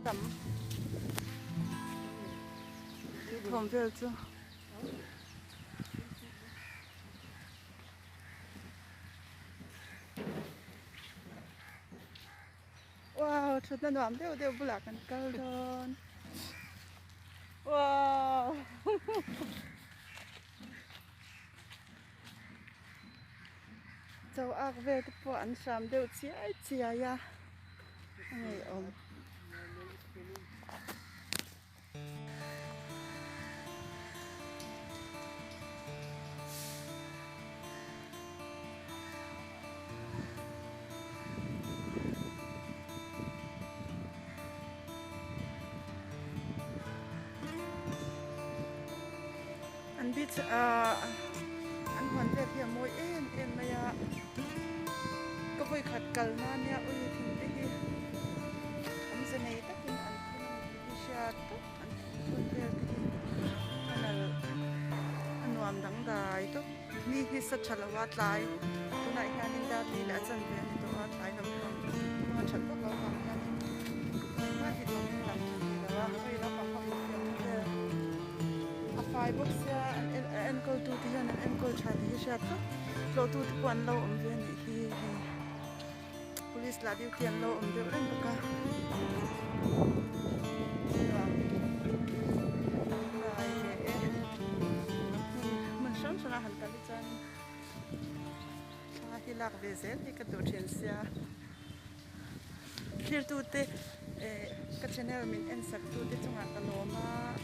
tắm thom về chứ. Wow, chút nó nằm đều bù lạc câu đơn. Wow. Cháu ác về cái bộ ăn xàm đều chia ya. Ngày ôm. Anh biết anh hoàn về thì mỗi em mà ya có vui khát cờ na nha ôi thì đi anh sẽ này tất nhiên anh đi xa tất anh hoàn về thì anh làm đắng đài tất ni hi sát chả là vắt lại tôi này anh đi ra đi lại chân về thì tôi vắt lại làm không mà chặt tất lâu làm nha mà thì tôi làm thì là tôi làm bằng không phải bốc xe anh coi tu thì anh coi chả thì sẽ tất lo tu thì quan lâu ông về thì police là điều khiển lâu ông về anh baka mình sống cho nó hẳn cả đi chân thì lạc về dễ thì cái đồ chuyện xe clear tu te cái channel mình anh sắp tu te chung ăn cái lô mà